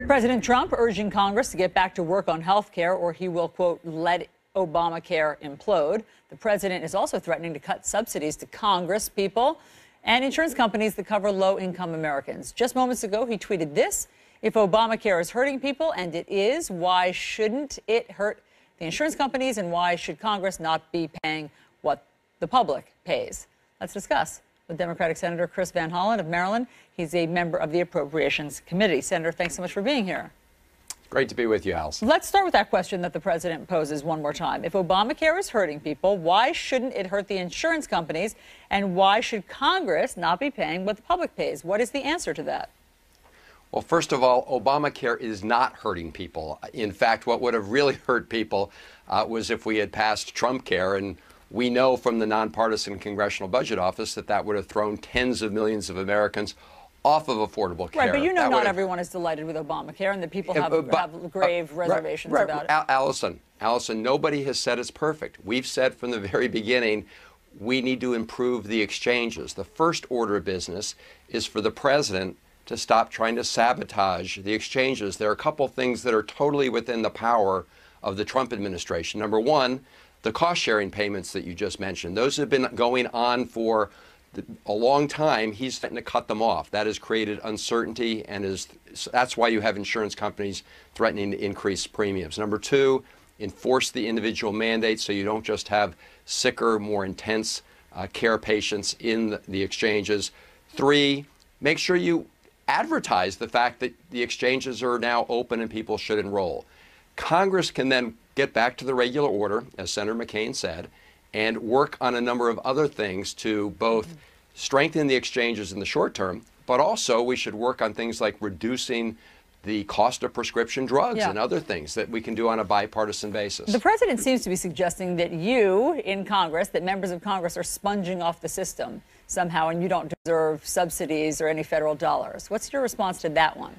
President Trump urging Congress to get back to work on health care or he will, quote, let Obamacare implode. The president is also threatening to cut subsidies to Congress people and insurance companies that cover low-income Americans. Just moments ago, he tweeted this: if Obamacare is hurting people, and it is, why shouldn't it hurt the insurance companies, and why should Congress not be paying what the public pays? Let's discuss with Democratic Senator Chris Van Hollen of Maryland. He's a member of the Appropriations Committee. Senator, thanks so much for being here. Great to be with you, Allison. Let's start with that question that the president poses one more time. If Obamacare is hurting people, why shouldn't it hurt the insurance companies? And why should Congress not be paying what the public pays? What is the answer to that? Well, first of all, Obamacare is not hurting people. In fact, what would have really hurt people was if we had passed Trump Care. And we know from the nonpartisan Congressional Budget Office that that would have thrown tens of millions of Americans off of affordable care. Right, but you know not everyone is delighted with Obamacare, and that people have grave reservations about it. Allison, nobody has said it's perfect. We've said from the very beginning we need to improve the exchanges. The first order of business is for the president to stop trying to sabotage the exchanges. There are a couple things that are totally within the power of the Trump administration. Number one, the cost-sharing payments that you just mentioned. Those have been going on for a long time. He's threatened to cut them off. That has created uncertainty, and that's why you have insurance companies threatening to increase premiums. Number two, enforce the individual mandates so you don't just have sicker, more intense care patients in the exchanges. Three, make sure you advertise the fact that the exchanges are now open and people should enroll. Congress can then get back to the regular order, as Senator McCain said, and work on a number of other things to both strengthen the exchanges in the short term, but also we should work on things like reducing the cost of prescription drugs and other things that we can do on a bipartisan basis. The president seems to be suggesting that you in Congress, that members of Congress are sponging off the system somehow and you don't deserve subsidies or any federal dollars. What's your response to that one?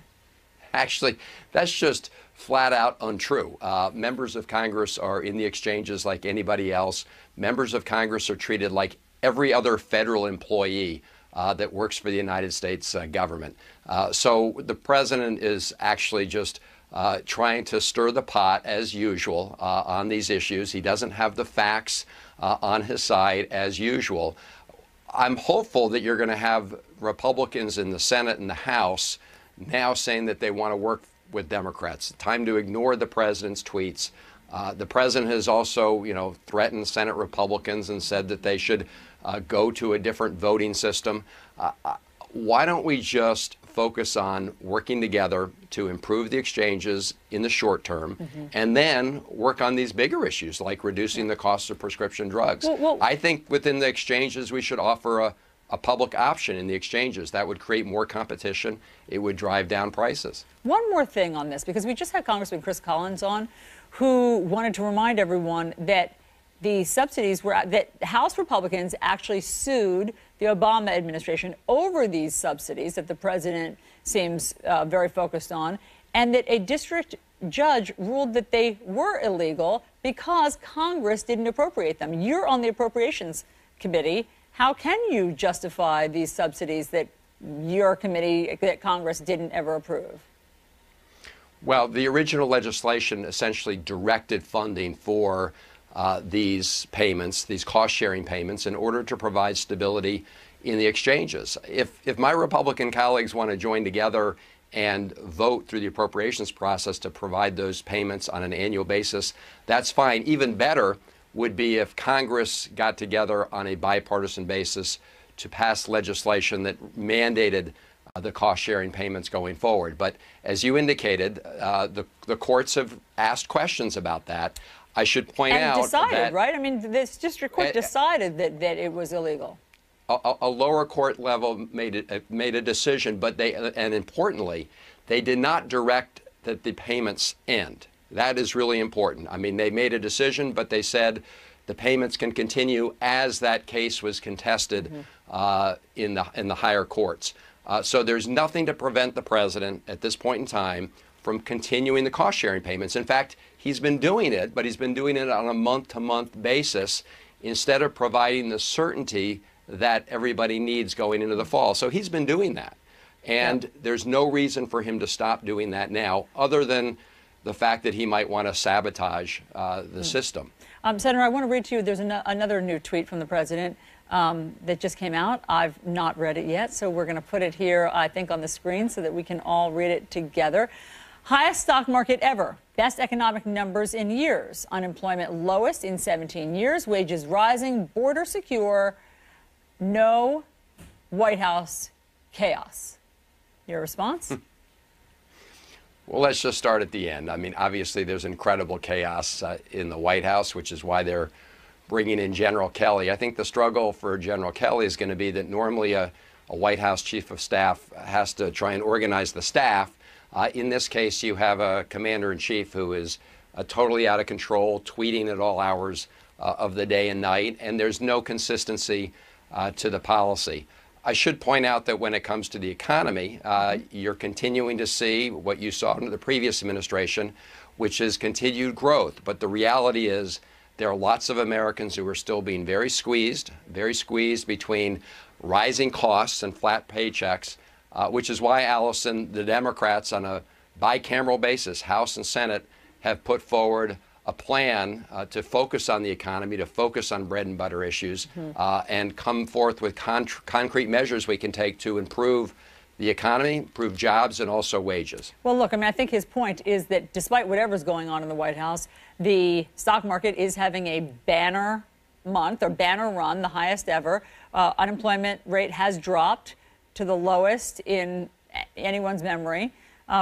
Actually, that's just flat out untrue. Members of Congress are in the exchanges like anybody else. Members of Congress are treated like every other federal employee that works for the United States government. So the president is actually just trying to stir the pot as usual on these issues. He doesn't have the facts on his side as usual. I'm hopeful that you're going to have Republicans in the Senate and the House now saying that they want to work with Democrats. Time to ignore the president's tweets. The president has also, threatened Senate Republicans and said that they should go to a different voting system. Why don't we just focus on working together to improve the exchanges in the short term and then work on these bigger issues like reducing the cost of prescription drugs? I think within the exchanges we should offer a public option in the exchanges. That would create more competition. It would drive down prices. One more thing on this, because we just had Congressman Chris Collins on, who wanted to remind everyone that the subsidies were, that House Republicans actually sued the Obama administration over these subsidies that the president seems very focused on, and that a district judge ruled that they were illegal because Congress didn't appropriate them. You're on the Appropriations Committee. How can you justify these subsidies that your committee, that Congress didn't ever approve? Well, the original legislation essentially directed funding for these payments, these cost-sharing payments, in order to provide stability in the exchanges. If my Republican colleagues want to join together and vote through the appropriations process to provide those payments on an annual basis, that's fine. Even better would be if Congress got together on a bipartisan basis to pass legislation that mandated the cost-sharing payments going forward. But as you indicated, the courts have asked questions about that. I should point out decided, that, right? I mean, this district court decided that it was illegal. A lower court level made a decision, but and importantly, they did not direct that the payments end. That is really important. I mean, they made a decision, but they said the payments can continue as that case was contested in the higher courts. So there's nothing to prevent the president at this point in time from continuing the cost-sharing payments. In fact, he's been doing it, but he's been doing it on a month-to-month basis instead of providing the certainty that everybody needs going into the fall. So he's been doing that. And there's no reason for him to stop doing that now, other than the fact that he might want to sabotage the system. Senator, I want to read to you, there's another new tweet from the president that just came out. I've not read it yet, so we're going to put it here, I think, on the screen so that we can all read it together. Highest stock market ever. Best economic numbers in years. Unemployment lowest in 17 years. Wages rising. Border secure. No White House chaos. Your response? Well, let's just start at the end. I mean, obviously, there's incredible chaos in the White House, which is why they're bringing in General Kelly. I think the struggle for General Kelly is going to be that normally a White House chief of staff has to try and organize the staff. In this case, you have a commander-in-chief who is totally out of control, tweeting at all hours of the day and night, and there's no consistency to the policy. I should point out that when it comes to the economy, you're continuing to see what you saw under the previous administration, which is continued growth. But the reality is there are lots of Americans who are still being very squeezed between rising costs and flat paychecks. Which is why, Allison, the Democrats on a bicameral basis, House and Senate, have put forward a plan to focus on the economy, to focus on bread and butter issues, and come forth with concrete measures we can take to improve the economy, improve jobs, and also wages. Well, look, I mean, I think his point is that despite whatever's going on in the White House, the stock market is having a banner month or banner run, the highest ever. Unemployment rate has dropped to the lowest in anyone's memory,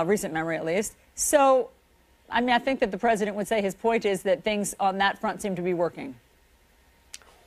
recent memory at least. So, I mean, I think that the president would say his point is that things on that front seem to be working.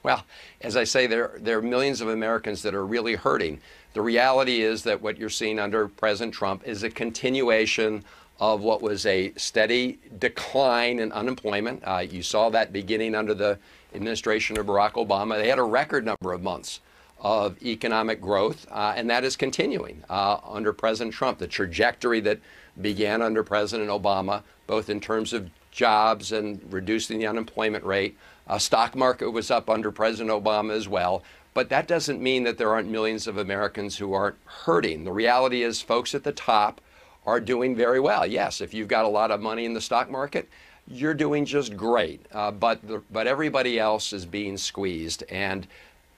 Well, as I say, there are millions of Americans that are really hurting. The reality is that what you're seeing under President Trump is a continuation of what was a steady decline in unemployment. You saw that beginning under the administration of Barack Obama. They had a record number of months of economic growth, and that is continuing under President Trump. The trajectory that began under President Obama, both in terms of jobs and reducing the unemployment rate. Stock market was up under President Obama as well. But that doesn't mean that there aren't millions of Americans who aren't hurting. The reality is folks at the top are doing very well. Yes, if you've got a lot of money in the stock market, you're doing just great. But everybody else is being squeezed. And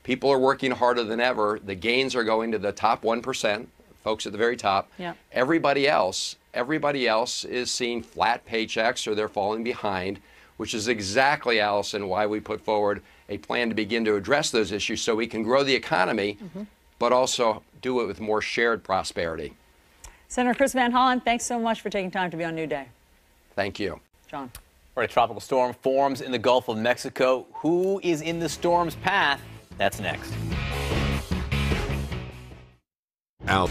people are working harder than ever. The gains are going to the top 1%, folks at the very top. Yeah. Everybody else is seeing flat paychecks or they're falling behind, which is exactly, Allison, why we put forward a plan to begin to address those issues so we can grow the economy, but also do it with more shared prosperity. Senator Chris Van Hollen, thanks so much for taking time to be on New Day. Thank you. John. All right, a tropical storm forms in the Gulf of Mexico. Who is in the storm's path? That's next. Out.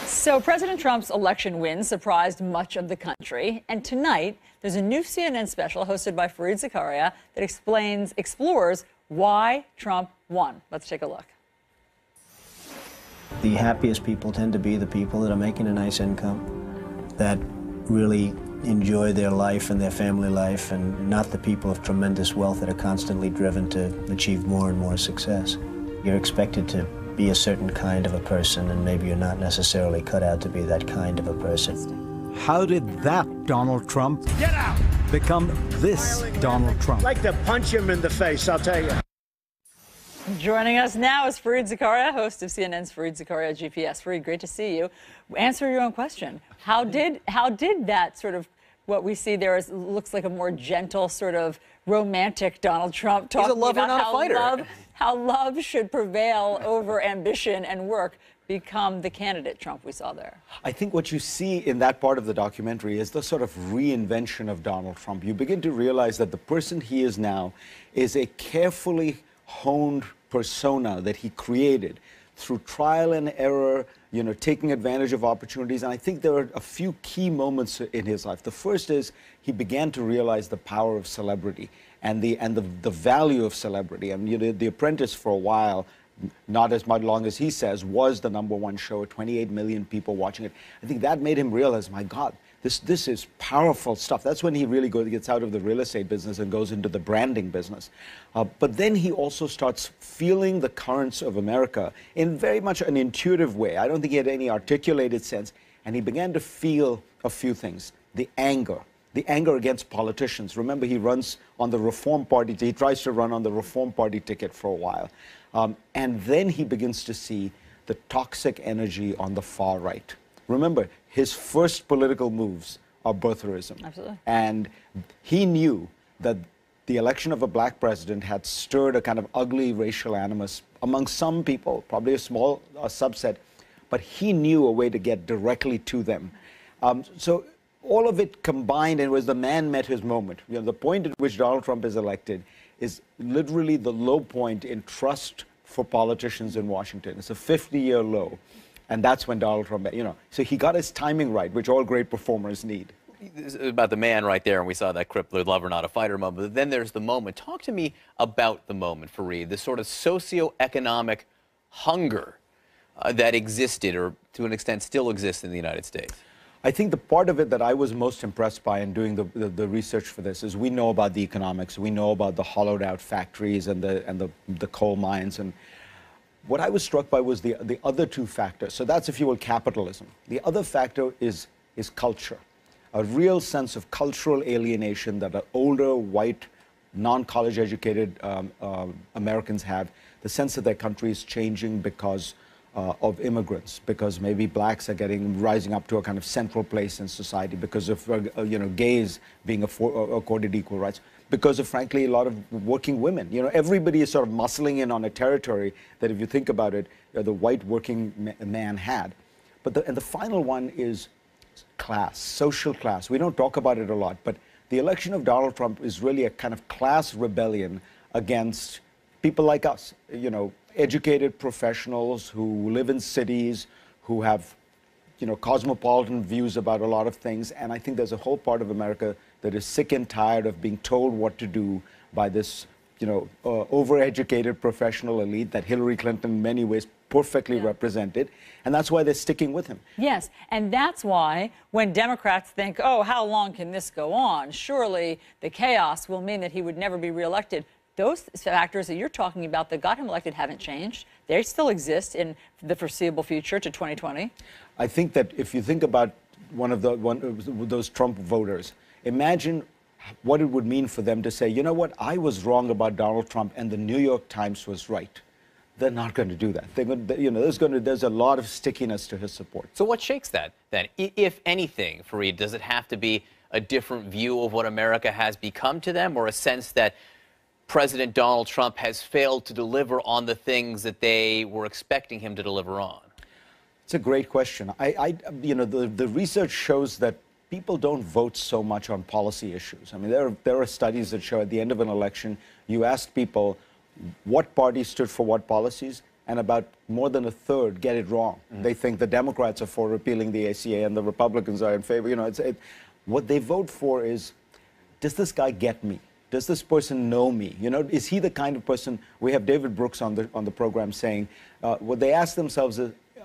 So President Trump's election win surprised much of the country. And tonight, there's a new CNN special hosted by Fareed Zakaria that explores why Trump won. Let's take a look. The happiest people tend to be the people that are making a nice income, that really enjoy their life and their family life, and not the people of tremendous wealth that are constantly driven to achieve more and more success. You're expected to be a certain kind of a person, and maybe you're not necessarily cut out to be that kind of a person. How did that Donald Trump become this Donald Trump? I'd like to punch him in the face, I'll tell you. Joining us now is Fareed Zakaria, host of CNN's Fareed Zakaria GPS. Fareed, great to see you. Answer your own question. How did that sort of what we see there looks like a more gentle, sort of romantic Donald Trump talking about how love should prevail over ambition and work become the candidate Trump we saw there? I think what you see in that part of the documentary is the sort of reinvention of Donald Trump. You begin to realize that the person he is now is a carefully honed persona that he created through trial and error, you know, taking advantage of opportunities. And I think there are a few key moments in his life. The first is he began to realize the power of celebrity and the value of celebrity. I mean, you know, The Apprentice for a while not as much long as he says, was the #1 show, 28 million people watching it. I think that made him realize, my God, this is powerful stuff. That's when he really gets out of the real estate business and goes into the branding business. But then he also starts feeling the currents of America in very much an intuitive way. I don't think he had any articulated sense. And he began to feel a few things. The anger against politicians. Remember, he runs on the Reform Party. He tries to run on the Reform Party ticket for a while. And then he begins to see the toxic energy on the far right. Remember, his first political moves are birtherism. Absolutely. And he knew that the election of a black president had stirred a kind of ugly racial animus among some people, probably a small subset, but he knew a way to get directly to them. So all of it combined, and it was the man met his moment. You know, the point at which Donald Trump is elected is literally the low point in trust for politicians in Washington. It's a 50-year low. And that's when Donald Trump, you know, so he got his timing right, which all great performers need. About the man right there, and we saw that Crippler lover, not a fighter moment. But then there's the moment. Talk to me about the moment, Fareed, this sort of socioeconomic hunger that existed, or to an extent still exists in the United States. I think the part of it that I was most impressed by in doing the research for this is we know about the economics, we know about the hollowed out factories and the coal mines, and what I was struck by was the other two factors. So that's, if you will, capitalism. The other factor is culture, a real sense of cultural alienation that older, white, non-college educated Americans have, the sense that their country is changing because of immigrants, because maybe blacks are rising up to a kind of central place in society, because of gays being accorded equal rights, because of, frankly, a lot of working women. You know, everybody is sort of muscling in on a territory that, if you think about it, the white working man had. But the final one is class, social class. We don't talk about it a lot, but the election of Donald Trump is really a kind of class rebellion against people like us, you know, educated professionals who live in cities, who have, you know, cosmopolitan views about a lot of things. And I think there's a whole part of America that is sick and tired of being told what to do by this, you know, overeducated professional elite that Hillary Clinton in many ways perfectly represented. And that's why they're sticking with him. Yes, and that's why when Democrats think, oh, how long can this go on? Surely the chaos will mean that he would never be reelected. Those factors that you're talking about that got him elected haven't changed. They still exist in the foreseeable future to 2020. I think that if you think about one of those Trump voters, imagine what it would mean for them to say, you know what, I was wrong about Donald Trump and the New York Times was right. They're not going to do that. They're going to, you know, there's a lot of stickiness to his support. So what shakes that then? If anything, Fareed, does it have to be a different view of what America has become to them, or a sense that President Donald Trump has failed to deliver on the things that they were expecting him to deliver on? It's a great question. You know, the research shows that people don't vote so much on policy issues. I mean, there are studies that show at the end of an election, you ask people what party stood for what policies, and about more than a third get it wrong. They think the Democrats are for repealing the ACA and the Republicans are in favor. You know, what they vote for is, does this guy get me? Does this person know me? You know, is he the kind of person? We have David Brooks on the program saying, what they ask themselves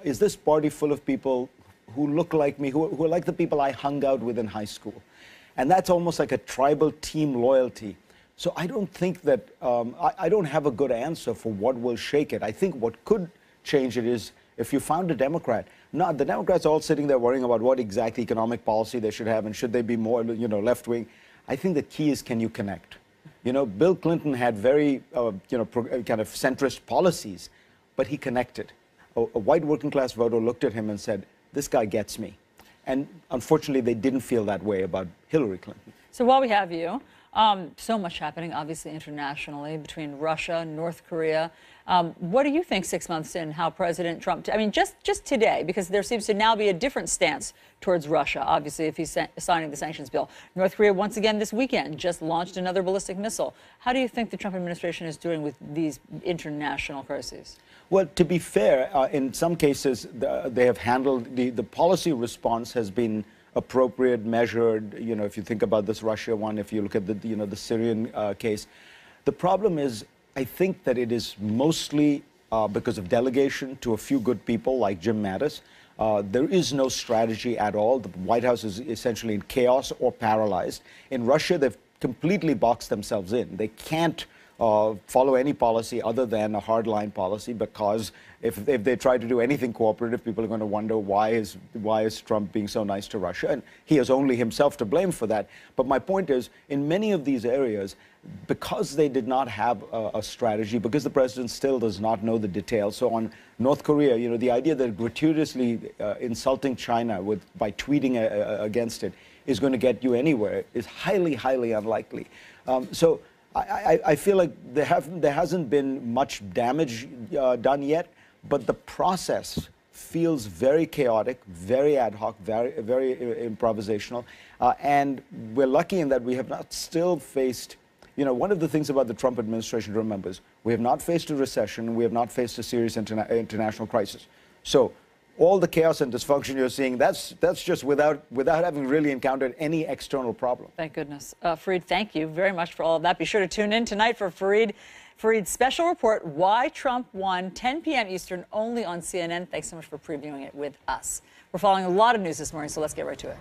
is this party full of people who look like me, who are like the people I hung out with in high school? And that's almost like a tribal team loyalty. So I don't think that, I don't have a good answer for what will shake it. I think what could change it is if you found a Democrat. Not the Democrats are all sitting there worrying about what exact economic policy they should have and should they be more, you know, left-wing. I think the key is, can you connect? You know, Bill Clinton had very, kind of centrist policies, but he connected. A white working class voter looked at him and said, this guy gets me. And unfortunately, they didn't feel that way about Hillary Clinton. So while we have you, so much happening, obviously, internationally between Russia, North Korea. What do you think 6 months in, how President Trump, I mean, just today, because there seems to now be a different stance towards Russia, obviously, if he's signing the sanctions bill. North Korea, once again this weekend, just launched another ballistic missile. How do you think the Trump administration is doing with these international crises? Well, to be fair, in some cases, they have handled, the policy response has been appropriate, measured. You know, if you think about this Russia one, if you look at the Syrian case, the problem is, I think that it is mostly because of delegation to a few good people like Jim Mattis. There is no strategy at all. The White House is essentially in chaos or paralyzed. In Russia, they've completely boxed themselves in. They can't follow any policy other than a hardline policy, because if they try to do anything cooperative, people are going to wonder why is Trump being so nice to Russia, and he has only himself to blame for that. But my point is, in many of these areas, because they did not have a strategy, because the president still does not know the details. So on North Korea, you know, the idea that gratuitously insulting China by tweeting against it is going to get you anywhere is highly, highly unlikely. So I feel like there hasn't been much damage done yet, but the process feels very chaotic, very ad hoc, very improvisational, and we're lucky in that we have not still faced. You know, one of the things about the Trump administration to remember is we have not faced a recession, we have not faced a serious international crisis. So all the chaos and dysfunction you're seeing, that's just without having really encountered any external problem. Thank goodness. Fareed, thank you very much for all of that. Be sure to tune in tonight for Fareed's special report, Why Trump Won, 10 p.m. Eastern, only on CNN. Thanks so much for previewing it with us. We're following a lot of news this morning, so let's get right to it.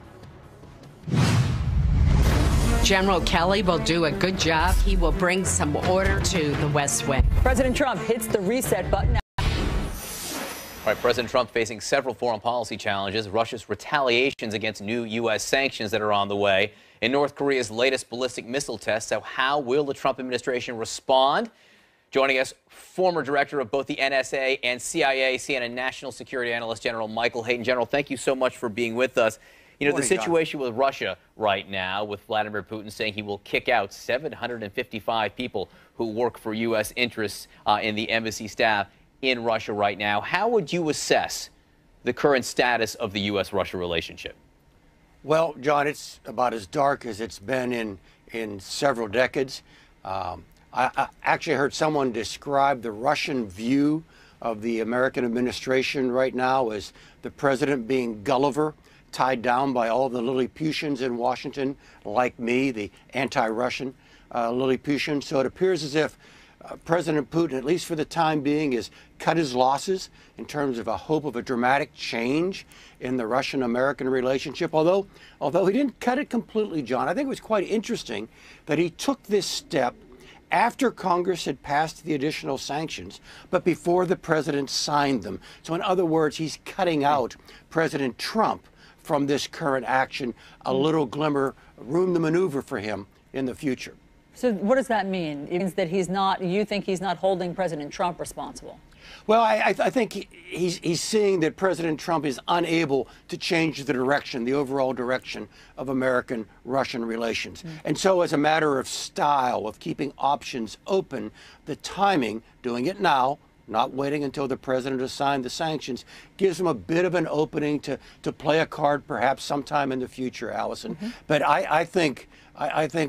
General Kelly will do a good job. He will bring some order to the West Wing. President Trump hits the reset button. All right, President Trump facing several foreign policy challenges, Russia's retaliations against new U.S. sanctions that are on the way, and North Korea's latest ballistic missile test. So how will the Trump administration respond? Joining us, former director of both the NSA and CIA, CNN National Security Analyst General Michael Hayden. General, thank you so much for being with us. You know, the situation with Russia right now, with Vladimir Putin saying he will kick out 755 people who work for U.S. interests in the embassy staff in Russia right now. How would you assess the current status of the U.S.-Russia relationship? Well, John, it's about as dark as it's been in several decades. I actually heard someone describe the Russian view of the American administration right now as the president being Gulliver, tied down by all the Lilliputians in Washington, like me, the anti-Russian Lilliputian. So it appears as if President Putin, at least for the time being, has cut his losses in terms of a hope of a dramatic change in the Russian-American relationship. Although he didn't cut it completely, John, I think it was quite interesting that he took this step after Congress had passed the additional sanctions, but before the president signed them. So in other words, he's cutting out President Trump from this current action, a little glimmer, room to maneuver for him in the future. So what does that mean? It means that you think he's not holding President Trump responsible? Well, I think he's seeing that President Trump is unable to change the direction, the overall direction of American-Russian relations. And so as a matter of style, of keeping options open, the timing, doing it now, not waiting until the president has signed the sanctions, gives him a bit of an opening to play a card perhaps sometime in the future, Allison. But I think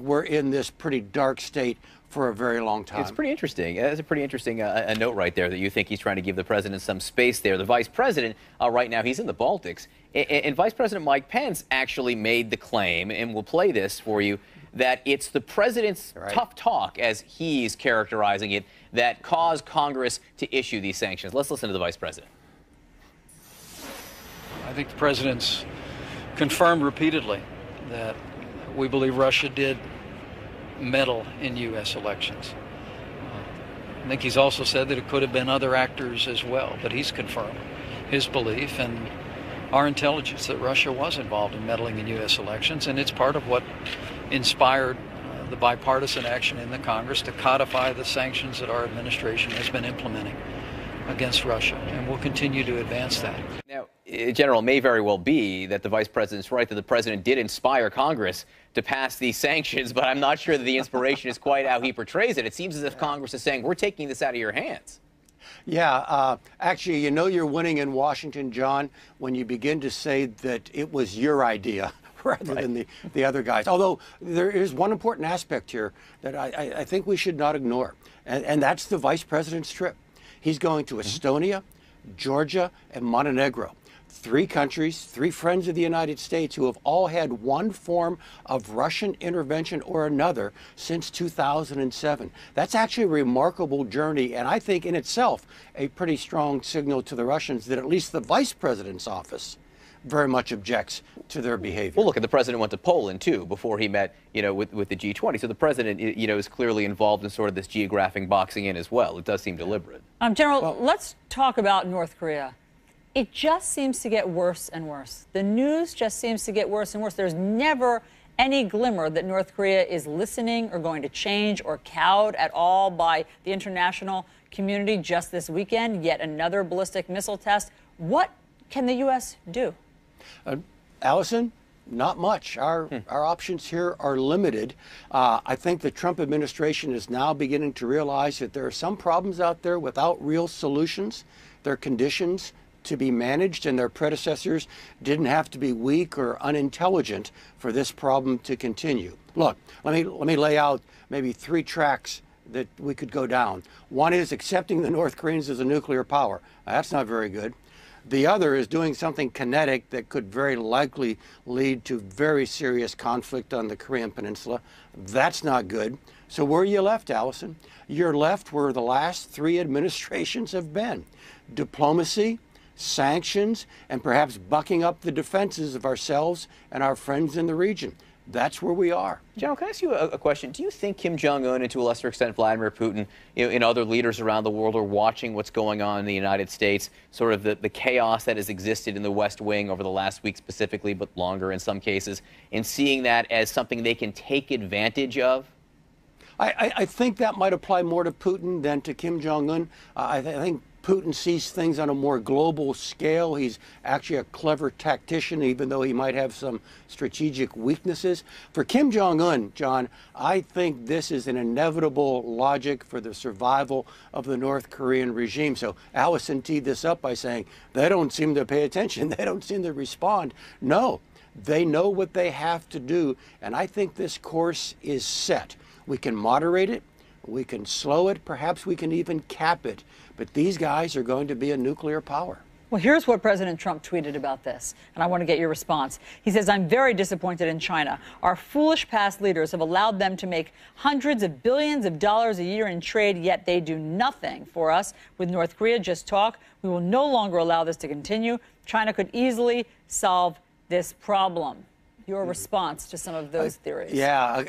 we're in this pretty dark state for a very long time. It's pretty interesting. It's a pretty interesting a note right there that you think he's trying to give the president some space there. The vice president, right now, he's in the Baltics. And Vice President Mike Pence actually made the claim, and we'll play this for you, that it's the president's tough talk, as he's characterizing it, that caused Congress to issue these sanctions. Let's listen to the vice president. I think the president's confirmed repeatedly that we believe Russia did meddle in U.S. elections. I think he's also said that it could have been other actors as well, but he's confirmed his belief and our intelligence that Russia was involved in meddling in U.S. elections, and it's part of what inspired the bipartisan action in the Congress to codify the sanctions that our administration has been implementing against Russia, and we'll continue to advance that. Now, General, it may very well be that the vice president's right, that the president did inspire Congress to pass these sanctions, but I'm not sure that the inspiration is quite how he portrays it. It seems as if Congress is saying, we're taking this out of your hands. Yeah, actually, you know you're winning in Washington, John, when you begin to say that it was your idea rather than the other guys. Although there is one important aspect here that I think we should not ignore, and that's the vice president's trip. He's going to Estonia, Georgia, and Montenegro. 3 countries, 3 friends of the United States who have all had one form of Russian intervention or another since 2007. That's actually a remarkable journey, and I think in itself a pretty strong signal to the Russians that at least the vice president's office very much objects to their behavior. Well, look, the president went to Poland, too, before he met, with the G20. So the president, is clearly involved in sort of this geographic boxing in as well. It does seem deliberate. General, let's talk about North Korea. It just seems to get worse and worse. The news just seems to get worse and worse. There's never any glimmer that North Korea is listening or going to change or cowed at all by the international community. Just this weekend, yet another ballistic missile test. What can the U.S. do? Allison, not much. Our options here are limited. I think the Trump administration is now beginning to realize that there are some problems out there without real solutions. There are conditions to be managed, and their predecessors didn't have to be weak or unintelligent for this problem to continue. Look, let me lay out maybe 3 tracks that we could go down. One is accepting the North Koreans as a nuclear power. That's not very good. The other is doing something kinetic that could very likely lead to very serious conflict on the Korean Peninsula. That's not good. So where are you left, Allison? You're left where the last 3 administrations have been. Diplomacy, sanctions, and perhaps bucking up the defenses of ourselves and our friends in the region. That's where we are. General, can I ask you a question? Do you think Kim Jong-un, and to a lesser extent Vladimir Putin, and other leaders around the world are watching what's going on in the United States, sort of the chaos that has existed in the West Wing over the last week specifically, but longer in some cases, and seeing that as something they can take advantage of? I think that might apply more to Putin than to Kim Jong-un. I think Putin sees things on a more global scale. He's actually a clever tactician, even though he might have some strategic weaknesses. For Kim Jong-un, John, I think this is an inevitable logic for the survival of the North Korean regime. So Allison teed this up by saying they don't seem to pay attention. They don't seem to respond. No, they know what they have to do. And I think this course is set. We can moderate it. We can slow it. Perhaps we can even cap it. But these guys are going to be a nuclear power. Well, here's what President Trump tweeted about this, and I want to get your response. He says, "I'm very disappointed in China. Our foolish past leaders have allowed them to make hundreds of billions of dollars a year in trade, yet they do nothing for us. With North Korea, just talk. We will no longer allow this to continue. China could easily solve this problem." Your response to some of those theories? Yeah,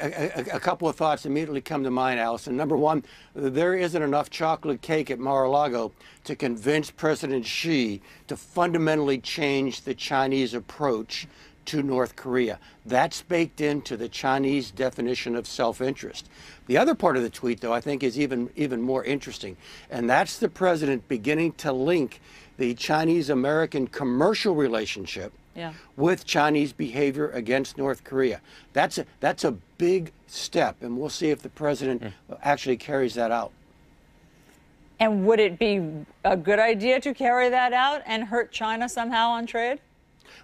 a couple of thoughts immediately come to mind, Allison. Number one, there isn't enough chocolate cake at Mar-a-Lago to convince President Xi to fundamentally change the Chinese approach to North Korea. That's baked into the Chinese definition of self-interest. The other part of the tweet, though, I think is even more interesting, and that's the president beginning to link the Chinese-American commercial relationship with Chinese behavior against North Korea. That's a big step, and we'll see if the president actually carries that out. And would it be a good idea to carry that out and hurt China somehow on trade?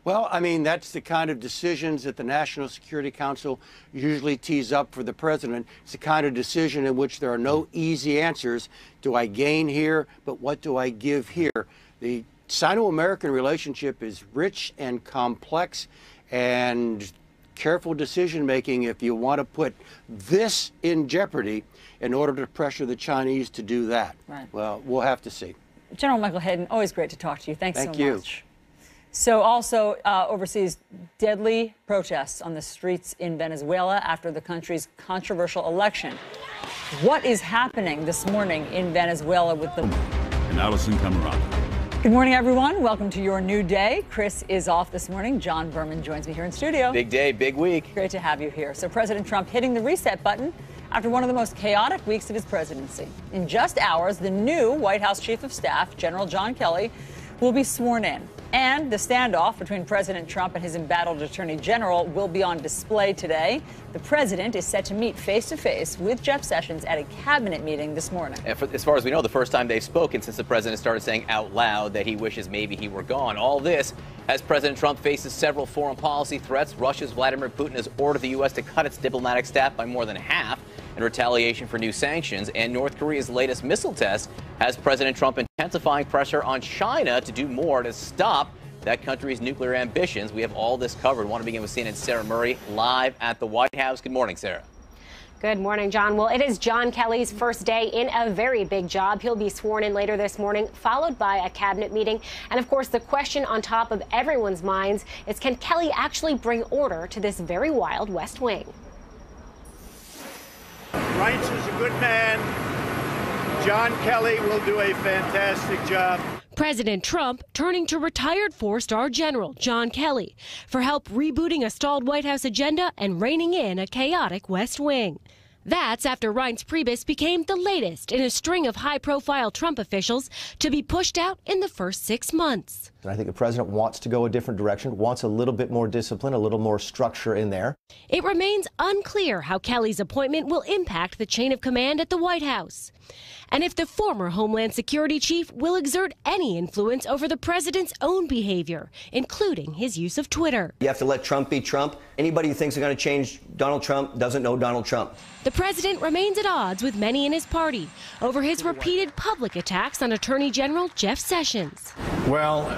Well, I mean, that's the kind of decisions that the National Security Council usually tees up for the president. It's the kind of decision in which there are no easy answers. Do I gain here, but what do I give here? The Sino-American relationship is rich and complex, and careful decision-making if you want to put this in jeopardy in order to pressure the Chinese to do that. Right. Well, we'll have to see. General Michael Hayden, always great to talk to you. Thanks so Thank you. much. So also overseas, deadly protests on the streets in Venezuela after the country's controversial election. What is happening this morning in Venezuela with the... And Allison Camerata. Good morning, everyone. Welcome to your new day. Chris is off this morning. John Berman joins me here in studio. Big day, big week. Great to have you here. So President Trump hitting the reset button after one of the most chaotic weeks of his presidency. In just hours, the new White House Chief of Staff, General John Kelly, will be sworn in. And the standoff between President Trump and his embattled Attorney General will be on display today. The president is set to meet face-to-face with Jeff Sessions at a cabinet meeting this morning. And as far as we know, the first time they've spoken since the president started saying out loud that he wishes maybe he were gone. All this as President Trump faces several foreign policy threats. Russia's Vladimir Putin has ordered the U.S. to cut its diplomatic staff by more than half in retaliation for new sanctions. And North Korea's latest missile test has President Trump intensifying pressure on China to do more to stop that country's nuclear ambitions. We have all this covered. Want to begin with CNN's Sarah Murray live at the White House. Good morning, Sarah. Good morning, John. Well, it is John Kelly's first day in a very big job. He'll be sworn in later this morning, followed by a cabinet meeting. And of course, the question on top of everyone's minds is, can Kelly actually bring order to this very wild West Wing? Reince is a good man. John Kelly will do a fantastic job. President Trump turning to retired four-star general John Kelly for help rebooting a stalled White House agenda and reining in a chaotic West Wing. That's after Reince Priebus became the latest in a string of high-profile Trump officials to be pushed out in the first 6 months. I think the president wants to go a different direction, wants a little bit more discipline, a little more structure in there. It remains unclear how Kelly's appointment will impact the chain of command at the White House, and if the former Homeland Security chief will exert any influence over the president's own behavior, including his use of Twitter. You have to let Trump be Trump. Anybody who thinks they're going to change Donald Trump doesn't know Donald Trump. The president remains at odds with many in his party over his repeated public attacks on Attorney General Jeff Sessions. Well,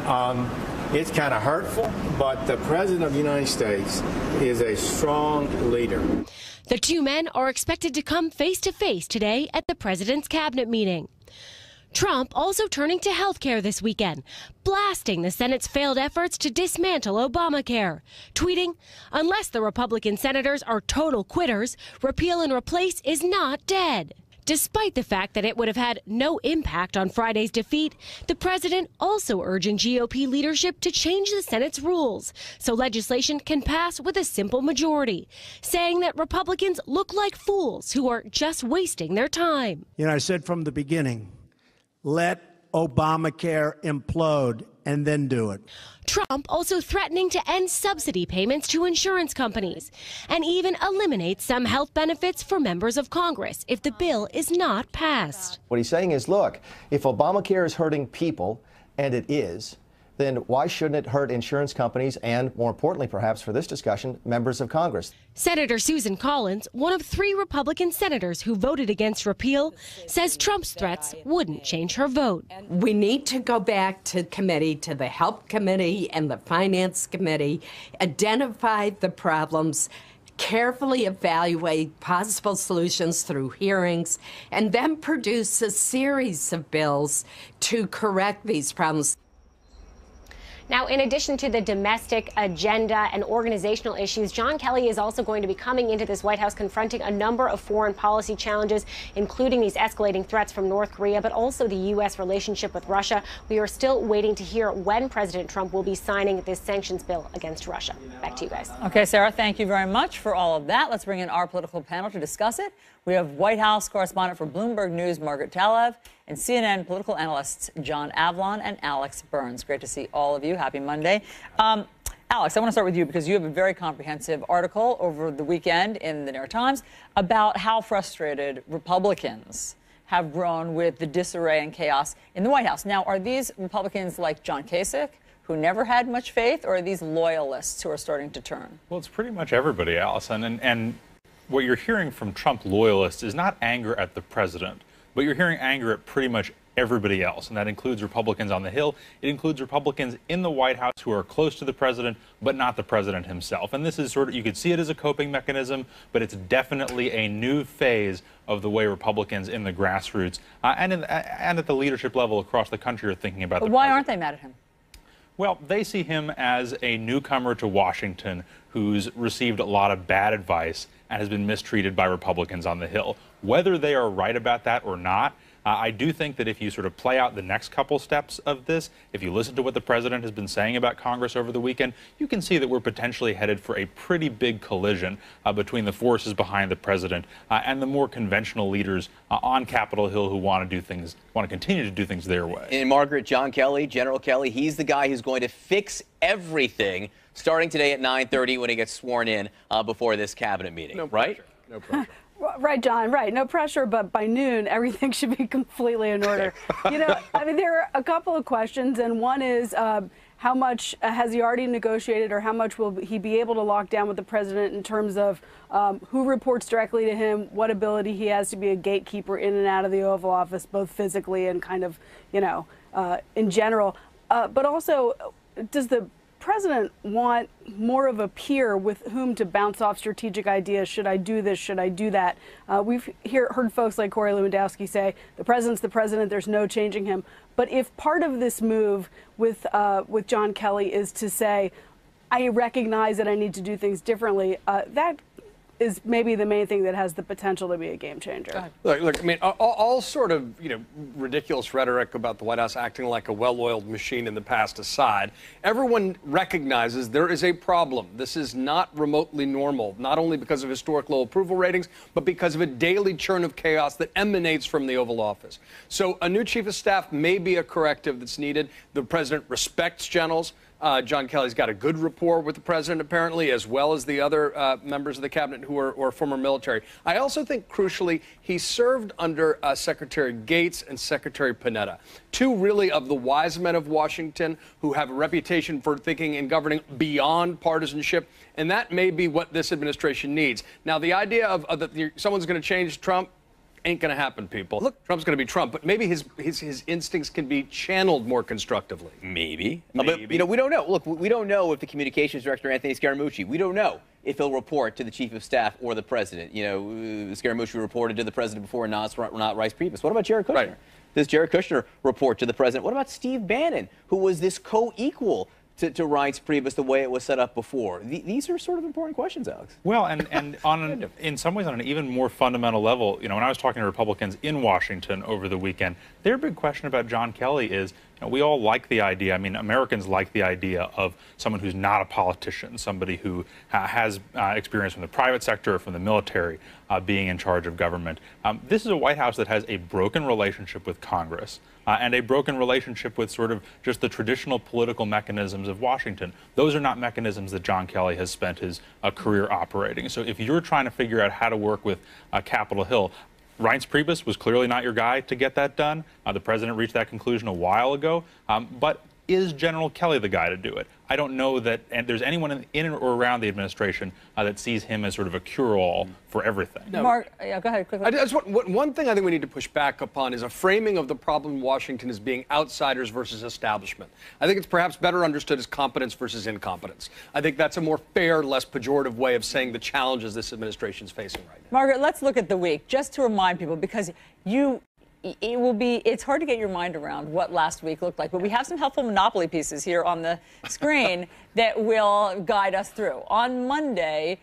it's kind of hurtful, but the president of the United States is a strong leader. The two men are expected to come face-to-face today at the president's cabinet meeting. Trump also turning to health care this weekend, blasting the Senate's failed efforts to dismantle Obamacare, tweeting, "Unless the Republican senators are total quitters, repeal and replace is not dead." Despite the fact that it would have had no impact on Friday's defeat, the president also urging GOP leadership to change the Senate's rules so legislation can pass with a simple majority, saying that Republicans look like fools who are just wasting their time. You know, I said from the beginning, let Obamacare implode and then do it. Trump also threatening to end subsidy payments to insurance companies and even eliminate some health benefits for members of Congress if the bill is not passed. What he's saying is, look, if Obamacare is hurting people, and it is, then why shouldn't it hurt insurance companies and, more importantly, perhaps for this discussion, members of Congress? Senator Susan Collins, one of 3 Republican senators who voted against repeal, says Trump's threats wouldn't change her vote. We need to go back to committee, to the Health Committee and the Finance Committee, identify the problems, carefully evaluate possible solutions through hearings, and then produce a series of bills to correct these problems. Now, in addition to the domestic agenda and organizational issues, John Kelly is also going to be coming into this White House confronting a number of foreign policy challenges, including these escalating threats from North Korea, but also the U.S. relationship with Russia. We are still waiting to hear when President Trump will be signing this sanctions bill against Russia. Back to you guys. Okay, Sarah, thank you very much for all of that. Let's bring in our political panel to discuss it. We have White House correspondent for Bloomberg News, Margaret Talev, and CNN political analysts John Avlon and Alex Burns. Great to see all of you. Happy Monday. Alex, I want to start with you because you have a very comprehensive article over the weekend in the New York Times about how frustrated Republicans have grown with the disarray and chaos in the White House. Now, are these Republicans like John Kasich, who never had much faith, or are these loyalists who are starting to turn? Well, it's pretty much everybody, Allison. And what you're hearing from Trump loyalists is not anger at the president, but you're hearing anger at pretty much everybody else, and that includes Republicans on the Hill. It includes Republicans in the White House who are close to the president, but not the president himself. And this is sort of, you could see it as a coping mechanism, but it's definitely a new phase of the way Republicans in the grassroots and at the leadership level across the country are thinking about the president. Why aren't they mad at him? Well, they see him as a newcomer to Washington who's received a lot of bad advice and has been mistreated by Republicans on the Hill. Whether they are right about that or not, I do think that if you sort of play out the next couple steps of this, if you listen to what the president has been saying about Congress over the weekend, you can see that we're potentially headed for a pretty big collision between the forces behind the president and the more conventional leaders on Capitol Hill who want to continue to do things their way. And Margaret, John Kelly, General Kelly, he's the guy who's going to fix everything starting today at 9:30 when he gets sworn in before this cabinet meeting, right? No pressure. Right, John, right. No pressure, but by noon, everything should be completely in order. You know, I mean, there are a couple of questions, and one is how much has he already negotiated, or how much will he be able to lock down with the president in terms of who reports directly to him, what ability he has to be a gatekeeper in and out of the Oval Office, both physically and kind of, you know, in general. But also, does the president want more of a peer with whom to bounce off strategic ideas? Should I do this? Should I do that? We've heard folks like Corey Lewandowski say the president's the president. There's no changing him. But if part of this move with John Kelly is to say, I recognize that I need to do things differently, that is maybe the main thing that has the potential to be a game changer. Look, I mean, all sort of, ridiculous rhetoric about the White House acting like a well-oiled machine in the past aside, everyone recognizes there is a problem. This is not remotely normal, not only because of historic low approval ratings, but because of a daily churn of chaos that emanates from the Oval Office. So a new chief of staff may be a corrective that's needed. The president respects generals. John Kelly's got a good rapport with the president, apparently, as well as the other members of the cabinet who are former military. I also think, crucially, he served under Secretary Gates and Secretary Panetta, two really of the wise men of Washington who have a reputation for thinking and governing beyond partisanship, and that may be what this administration needs. Now, the idea of that someone's going to change Trump, ain't going to happen, people. Look, Trump's going to be Trump, but maybe his instincts can be channeled more constructively. Maybe. But, we don't know. Look, we don't know if the communications director, Anthony Scaramucci, we don't know if he'll report to the chief of staff or the president. Scaramucci reported to the president before, not Reince Priebus. What about Jared Kushner? Right. Does Jared Kushner report to the president? What about Steve Bannon, who was this co-equal to Reince Priebus the way it was set up before? These are sort of important questions, Alex. Well, and in some ways on an even more fundamental level, when I was talking to Republicans in Washington over the weekend, their big question about John Kelly is, we all like the idea. I mean, Americans like the idea of someone who's not a politician, somebody who has experience from the private sector or from the military being in charge of government. This is a White House that has a broken relationship with Congress and a broken relationship with sort of just the traditional political mechanisms of Washington. Those are not mechanisms that John Kelly has spent his career operating. So if you're trying to figure out how to work with Capitol Hill, Reince Priebus was clearly not your guy to get that done. The president reached that conclusion a while ago. But is General Kelly the guy to do it? I don't know that there's anyone in or around the administration that sees him as sort of a cure-all for everything. No. Mark, go ahead quickly. One thing I think we need to push back upon is a framing of the problem in Washington as being outsiders versus establishment. I think it's perhaps better understood as competence versus incompetence. I think that's a more fair, less pejorative way of saying the challenges this administration is facing right now. Margaret, let's look at the week, just to remind people, because it's hard to get your mind around what last week looked like, but we have some helpful Monopoly pieces here on the screen that will guide us through. On Monday,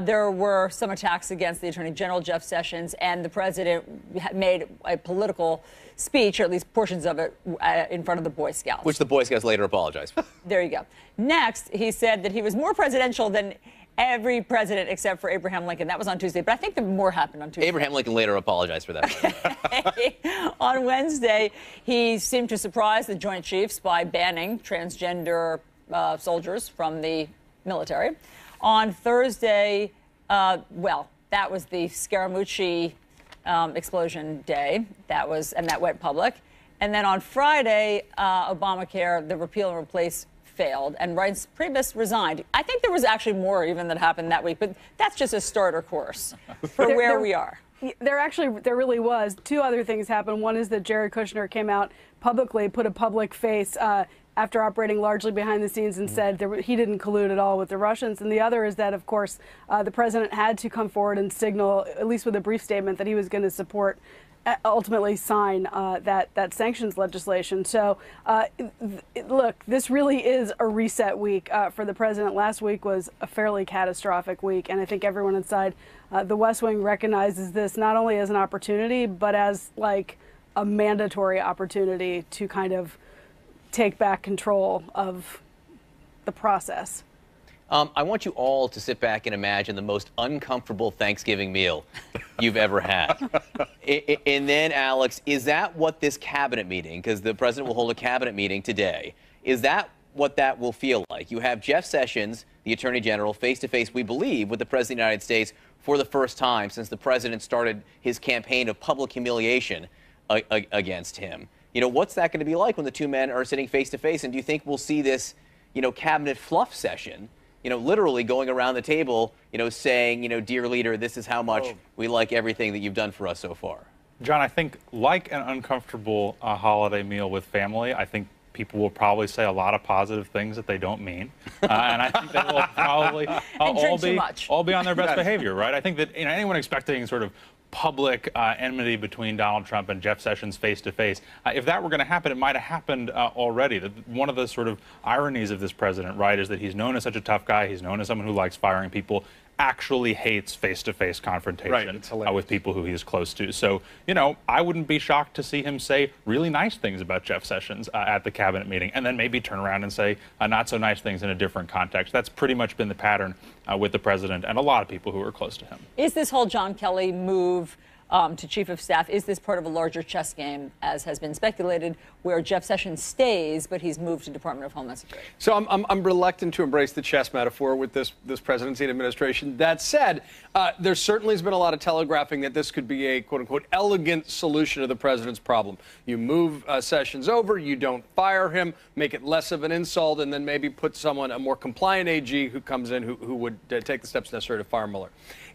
there were some attacks against the Attorney General, Jeff Sessions, and the president made a political speech, or at least portions of it, in front of the Boy Scouts. Which the Boy Scouts later apologized for. There you go. Next, he said that he was more presidential than every president except for Abraham Lincoln. That was on Tuesday, but I think more happened on Tuesday. Abraham Lincoln later apologized for that. On Wednesday, he seemed to surprise the Joint Chiefs by banning transgender soldiers from the military. On Thursday, that was the Scaramucci explosion day. That went public. And then on Friday, Obamacare, the repeal and replace, failed, and Reince Priebus resigned. I think there was actually more even that happened that week, but that's just a starter course for where we are. There really was. Two other things happened. One is that Jared Kushner came out publicly, put a public face after operating largely behind the scenes and said he didn't collude at all with the Russians. And the other is that, of course, the president had to come forward and signal, at least with a brief statement, that he was going to support, ultimately sign that sanctions legislation. So, look, this really is a reset week for the president. Last week was a fairly catastrophic week, and I think everyone inside the West Wing recognizes this not only as an opportunity, but as like a mandatory opportunity to kind of take back control of the process. I want you all to sit back and imagine the most uncomfortable Thanksgiving meal you've ever had. And then, Alex, is that what this cabinet meeting, because the president will hold a cabinet meeting today, is that what that will feel like? You have Jeff Sessions, the Attorney General, face-to-face, we believe, with the President of the United States for the first time since the president started his campaign of public humiliation against him. What's that going to be like when the two men are sitting face-to-face? And do you think we'll see this, cabinet fluff session, literally going around the table, saying, dear leader, this is how much we like everything that you've done for us so far? John, I think like an uncomfortable holiday meal with family, I think people will probably say a lot of positive things that they don't mean, and I think they will probably all be on their best behavior, right? I think that anyone expecting sort of public enmity between Donald Trump and Jeff Sessions face to face, if that were going to happen, it might have happened already. One of the sort of ironies of this president, right, is that he's known as such a tough guy. He's known as someone who likes firing people. Actually hates face-to-face confrontation with people who he is close to. So, I wouldn't be shocked to see him say really nice things about Jeff Sessions at the cabinet meeting, and then maybe turn around and say not so nice things in a different context. That's pretty much been the pattern with the president and a lot of people who are close to him. Is this whole John Kelly move to chief of staff, is this part of a larger chess game, as has been speculated, where Jeff Sessions stays, but he's moved to Department of Homeland Security? So I'm reluctant to embrace the chess metaphor with this presidency and administration. That said, there certainly has been a lot of telegraphing that this could be a quote-unquote elegant solution to the president's problem. You move Sessions over, you don't fire him, make it less of an insult, and then maybe put a more compliant AG who comes in who would take the steps necessary to fire Mueller.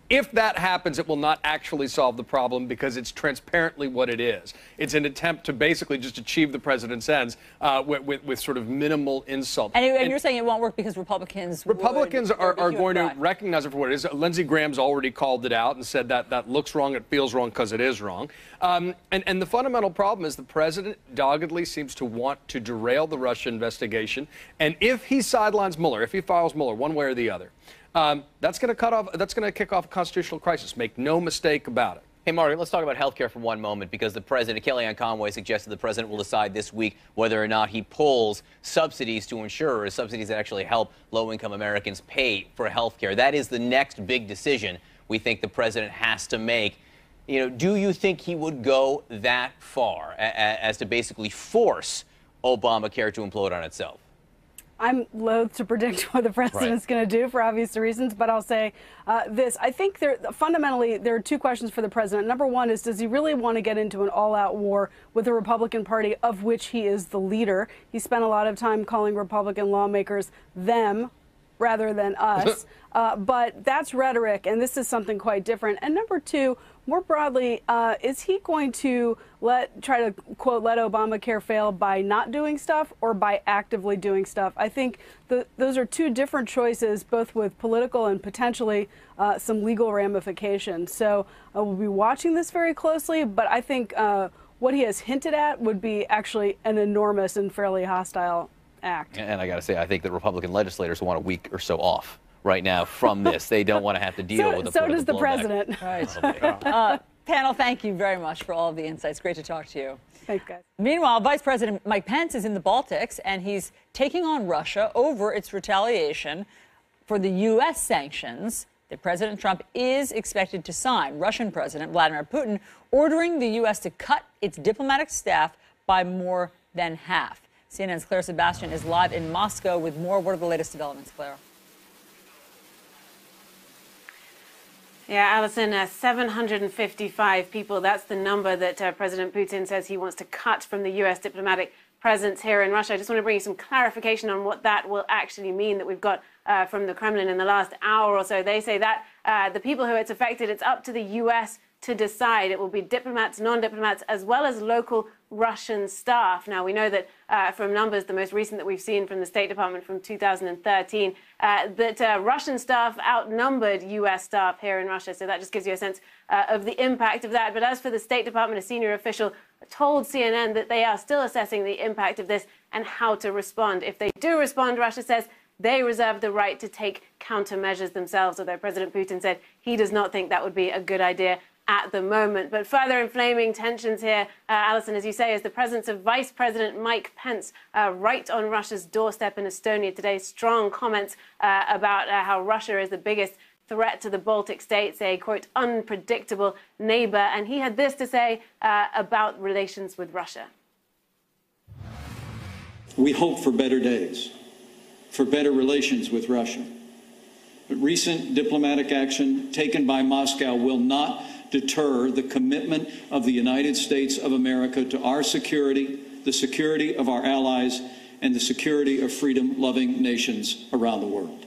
If that happens, it will not actually solve the problem because it's transparently what it is. It's an attempt to basically just achieve the president's ends with sort of minimal insult. And you're saying it won't work because Republicans are going to recognize it for what it is. Lindsey Graham's already called it out and said that looks wrong, it feels wrong because it is wrong. And the fundamental problem is the president doggedly seems to want to derail the Russia investigation. And if he sidelines Mueller, if he files Mueller one way or the other, that's going to kick off a constitutional crisis. Make no mistake about it. Hey, Margaret, let's talk about health care for one moment, because the president, Kellyanne Conway, suggested the president will decide this week whether or not he pulls subsidies to insurers, subsidies that actually help low-income Americans pay for health care. That is the next big decision we think the president has to make. Do you think he would go that far as to basically force Obamacare to implode on itself? I'm loath to predict what the president's going to do for obvious reasons, but I'll say this. I think fundamentally there are two questions for the president. Number one is, does he really want to get into an all-out war with the Republican Party, of which he is the leader? He spent a lot of time calling Republican lawmakers them rather than us. But that's rhetoric, and this is something quite different. And number two, more broadly, is he going to try to, quote, let Obamacare fail by not doing stuff or by actively doing stuff? I think those are two different choices, both with political and potentially some legal ramifications. So we'll be watching this very closely, but I think what he has hinted at would be actually an enormous and fairly hostile act. And I got to say, I think the Republican legislators want a week or so off right now from this. They don't want to have to deal with the So does the blowback. president. Right. Panel, thank you very much for all of the insights. Great to talk to you. Thanks, guys. Meanwhile, Vice President Mike Pence is in the Baltics, and he's taking on Russia over its retaliation for the U.S. sanctions that President Trump is expected to sign. Russian President Vladimir Putin ordering the U.S. to cut its diplomatic staff by more than half. CNN's Claire Sebastian is live in Moscow with more. What are the latest developments, Claire? Yeah, Alison, 755 people. That's the number that President Putin says he wants to cut from the U.S. diplomatic presence here in Russia. I just want to bring you some clarification on what that will actually mean that we've got from the Kremlin in the last hour or so. They say that the people who it's affected, it's up to the U.S. to decide. It will be diplomats, non-diplomats, as well as local Russian staff. Now, we know that from numbers, the most recent that we've seen from the State Department from 2013, that Russian staff outnumbered U.S. staff here in Russia. So that just gives you a sense of the impact of that. But as for the State Department, a senior official told CNN that they are still assessing the impact of this and how to respond. If they do respond, Russia says they reserve the right to take countermeasures themselves, although President Putin said he does not think that would be a good idea at the moment. But further inflaming tensions here, Alison, as you say, is the presence of Vice President Mike Pence right on Russia's doorstep in Estonia today. Strong comments about how Russia is the biggest threat to the Baltic states, a, quote, unpredictable neighbor. And he had this to say about relations with Russia. We hope for better days, for better relations with Russia. But recent diplomatic action taken by Moscow will not deter the commitment of the United States of America to our security, the security of our allies, and the security of freedom-loving nations around the world.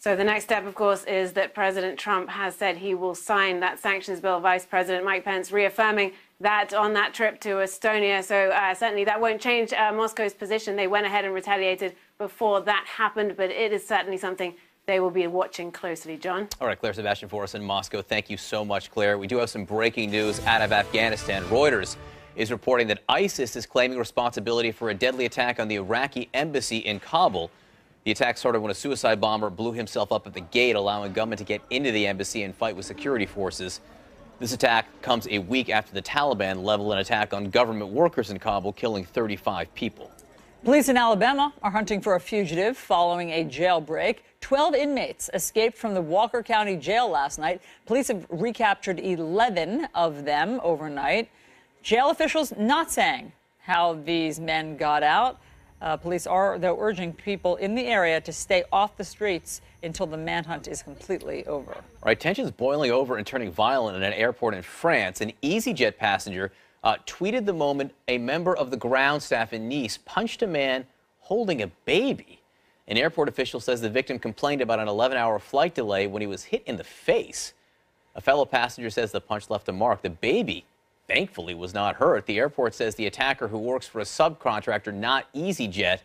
So the next step, of course, is that President Trump has said he will sign that sanctions bill. Vice President Mike Pence reaffirming that on that trip to Estonia. So certainly that won't change Moscow's position. They went ahead and retaliated before that happened, but it is certainly something they will be watching closely. John? All right, Claire Sebastian for us in Moscow. Thank you so much, Claire. We do have some breaking news out of Afghanistan. Reuters is reporting that ISIS is claiming responsibility for a deadly attack on the Iraqi embassy in Kabul. The attack started when a suicide bomber blew himself up at the gate, allowing gunmen to get into the embassy and fight with security forces. This attack comes a week after the Taliban leveled an attack on government workers in Kabul, killing 35 people. Police in Alabama are hunting for a fugitive following a jailbreak. 12 inmates escaped from the Walker County Jail last night. Police have recaptured 11 of them overnight. Jail officials not saying how these men got out. Police are, though, urging people in the area to stay off the streets until the manhunt is completely over. All right, tensions boiling over and turning violent at an airport in France. An EasyJet passenger tweeted the moment a member of the ground staff in Nice punched a man holding a baby. An airport official says the victim complained about an 11-hour flight delay when he was hit in the face. A fellow passenger says the punch left a mark. The baby, thankfully, was not hurt. The airport says the attacker, who works for a subcontractor, not EasyJet,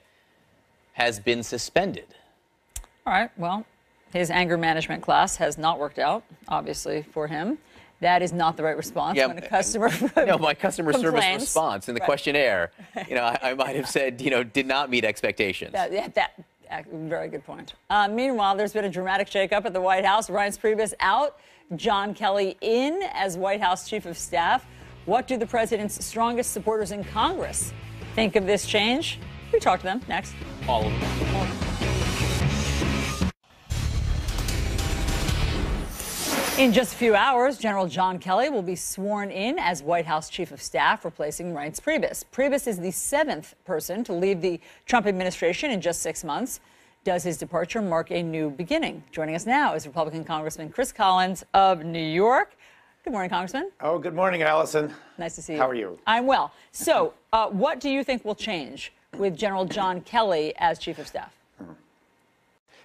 has been suspended. All right, well, his anger management class has not worked out, obviously, for him. That is not the right response when a customer No, my customer complains. Service response in the questionnaire, I might have said, did not meet expectations. Very good point. Meanwhile, there's been a dramatic shakeup at the White House. Reince Priebus out, John Kelly in as White House Chief of Staff. What do the president's strongest supporters in Congress think of this change? We talk to them next. All of them. In just a few hours, General John Kelly will be sworn in as White House Chief of Staff, replacing Reince Priebus. Priebus is the 7th person to leave the Trump administration in just 6 months. Does his departure mark a new beginning? Joining us now is Republican Congressman Chris Collins of New York. Good morning, Congressman. Oh, good morning, Allison. Nice to see you. How are you? I'm well. So, what do you think will change with General John Kelly as Chief of Staff?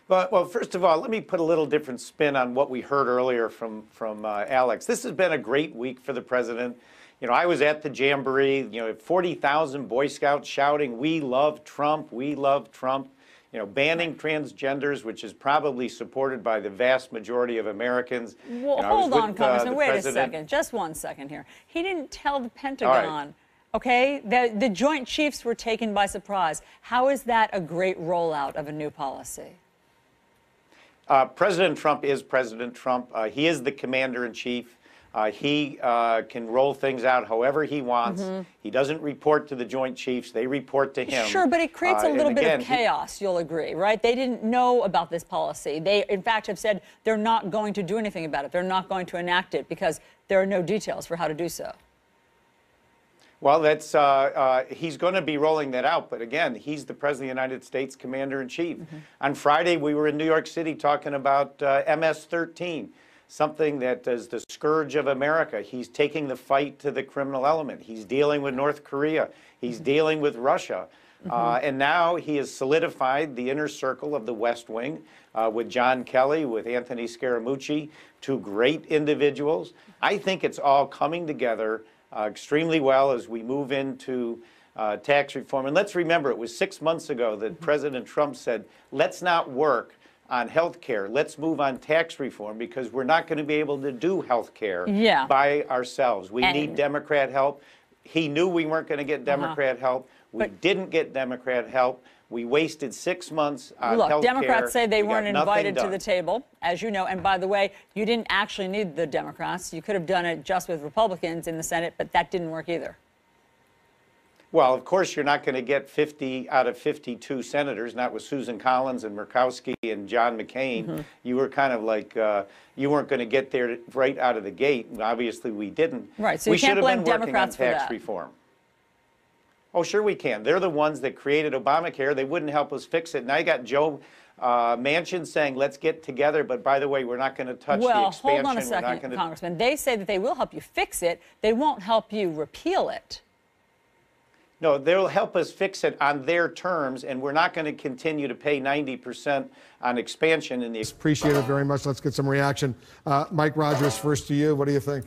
Well, first of all, let me put a little different spin on what we heard earlier from Alex. This has been a great week for the president. I was at the Jamboree, 40,000 Boy Scouts shouting, "We love Trump, we love Trump." Banning transgenders, which is probably supported by the vast majority of Americans. Well, hold on, Congressman. Wait a second. Just 1 second here. He didn't tell the Pentagon. Okay? The Joint Chiefs were taken by surprise. How is that a great rollout of a new policy? President Trump is President Trump. He is the commander-in-chief. He can roll things out however he wants. He doesn't report to the Joint Chiefs. They report to him. Sure, but it creates a little bit of chaos, you'll agree, right? They didn't know about this policy. They, in fact, have said they're not going to do anything about it. They're not going to enact it because there are no details for how to do so. Well, that's he's going to be rolling that out. But again, he's the President of the United States, Commander-in-Chief. On Friday, we were in New York City talking about MS-13, something that is the scourge of America. He's taking the fight to the criminal element. He's dealing with North Korea. He's dealing with Russia. And now he has solidified the inner circle of the West Wing with John Kelly, with Anthony Scaramucci, two great individuals. I think it's all coming together extremely well as we move into tax reform. And let's remember, it was 6 months ago that President Trump said, let's not work on health care. Let's move on tax reform because we're not going to be able to do health care by ourselves. We need Democrat help. He knew we weren't going to get Democrat help. We didn't get Democrat help. We wasted 6 months on health care. Look, Democrats say they weren't invited to the table, as you know. And by the way, you didn't actually need the Democrats. You could have done it just with Republicans in the Senate, but that didn't work either. Well, of course, you're not going to get 50 out of 52 senators, not with Susan Collins and Murkowski and John McCain. You were kind of like, you weren't going to get there right out of the gate. Obviously, we didn't. Right, so you can't blame Democrats for that. We should have been working on tax reform. Oh, sure we can. They're the ones that created Obamacare. They wouldn't help us fix it. Now you got Joe Manchin saying, let's get together, but by the way, we're not going to touch the expansion. Well, hold on a second, Congressman. They say that they will help you fix it. They won't help you repeal it. No, they'll help us fix it on their terms, and we're not going to continue to pay 90% on expansion in the. Appreciate it very much. Let's get some reaction. Mike Rogers, first to you. What do you think?